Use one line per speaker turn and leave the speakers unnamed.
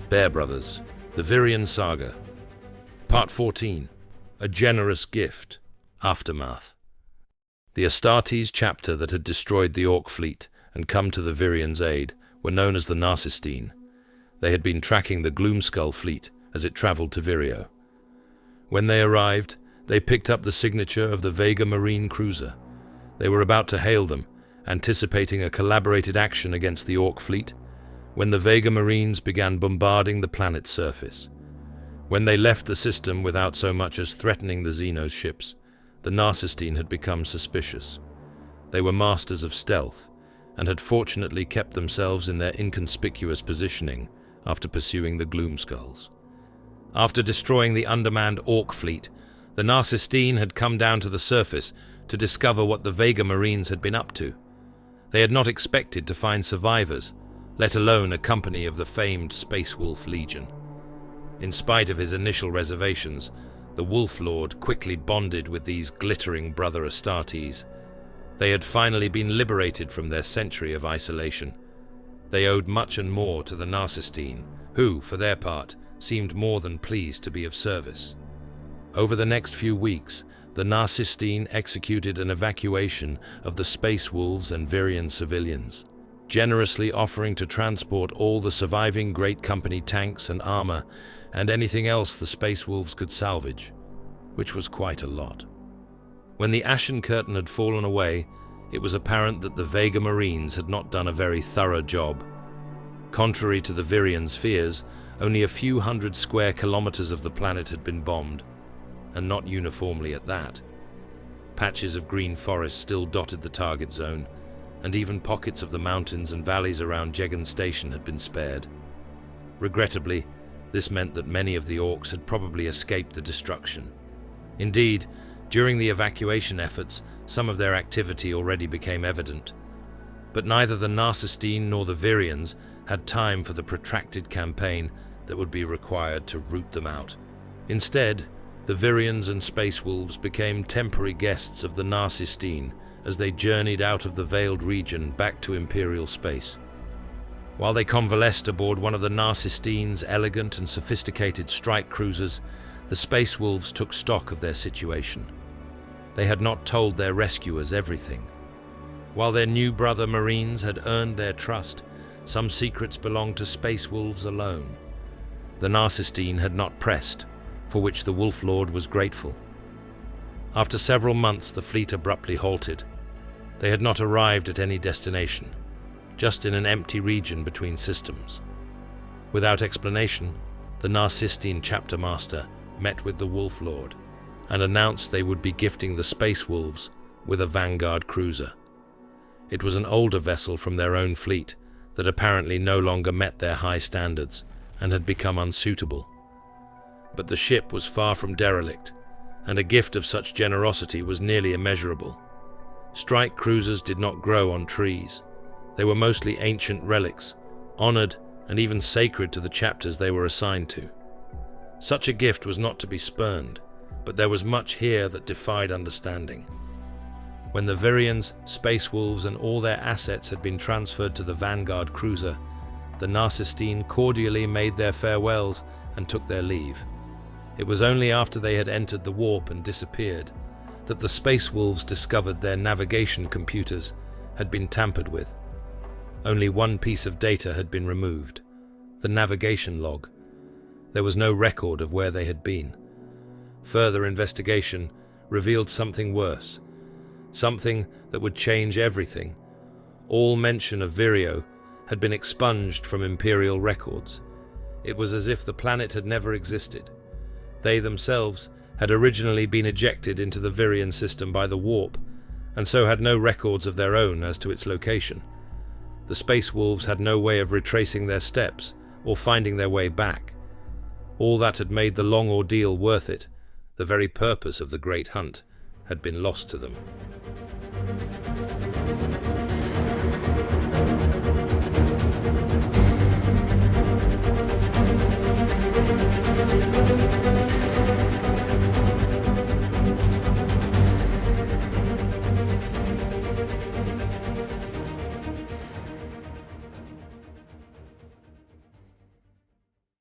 Bear Brothers, the Vireon Saga. Part 14, A Generous Gift, Aftermath. The Astartes chapter that had destroyed the Orc fleet and come to the Vireon's aid were known as the Narcistine. They had been tracking the Gloomskull fleet as it travelled to Vireo. When they arrived, they picked up the signature of the Vega Marine cruiser. They were about to hail them, anticipating a collaborated action against the Orc fleet, when the Vega Marines began bombarding the planet's surface. When they left the system without so much as threatening the Xenos ships, the Narcistine had become suspicious. They were masters of stealth, and had fortunately kept themselves in their inconspicuous positioning after pursuing the Gloomskulls. After destroying the undermanned Orc fleet, the Narcistine had come down to the surface to discover what the Vega Marines had been up to. They had not expected to find survivors, let alone a company of the famed Space Wolf Legion. In spite of his initial reservations, the Wolf Lord quickly bonded with these glittering brother Astartes. They had finally been liberated from their century of isolation. They owed much and more to the Narcistine, who, for their part, seemed more than pleased to be of service. Over the next few weeks, the Narcistine executed an evacuation of the Space Wolves and Vireon civilians, generously offering to transport all the surviving Great Company tanks and armor and anything else the Space Wolves could salvage, which was quite a lot. When the Ashen Curtain had fallen away, it was apparent that the Vega Marines had not done a very thorough job. Contrary to the Vireon's fears, only a few hundred square kilometers of the planet had been bombed, and not uniformly at that. Patches of green forest still dotted the target zone, and even pockets of the mountains and valleys around Jegan Station had been spared. Regrettably, this meant that many of the Orcs had probably escaped the destruction. Indeed, during the evacuation efforts, some of their activity already became evident. But neither the Narcistine nor the Vireons had time for the protracted campaign that would be required to root them out. Instead, the Vireons and Space Wolves became temporary guests of the Narcistine as they journeyed out of the Veiled region back to Imperial space. While they convalesced aboard one of the Narcistine's elegant and sophisticated strike cruisers, the Space Wolves took stock of their situation. They had not told their rescuers everything. While their new brother Marines had earned their trust, some secrets belonged to Space Wolves alone. The Narcistine had not pressed, for which the Wolf Lord was grateful. After several months, the fleet abruptly halted. They had not arrived at any destination, just in an empty region between systems. Without explanation, the Narcistine chapter master met with the Wolf Lord and announced they would be gifting the Space Wolves with a Vanguard cruiser. It was an older vessel from their own fleet that apparently no longer met their high standards and had become unsuitable. But the ship was far from derelict, and a gift of such generosity was nearly immeasurable. Strike cruisers did not grow on trees. They were mostly ancient relics, honored and even sacred to the chapters they were assigned to. Such a gift was not to be spurned, but there was much here that defied understanding. When the Vireons, Space Wolves, and all their assets had been transferred to the Vanguard cruiser, the Narcistine cordially made their farewells and took their leave. It was only after they had entered the warp and disappeared that the Space Wolves discovered their navigation computers had been tampered with. Only one piece of data had been removed: the navigation log. There was no record of where they had been. Further investigation revealed something worse, something that would change everything. All mention of Vireo had been expunged from Imperial records. It was as if the planet had never existed. They themselves had originally been ejected into the Vireon system by the warp, and so had no records of their own as to its location. The Space Wolves had no way of retracing their steps or finding their way back. All that had made the long ordeal worth it, the very purpose of the Great Hunt, had been lost to them.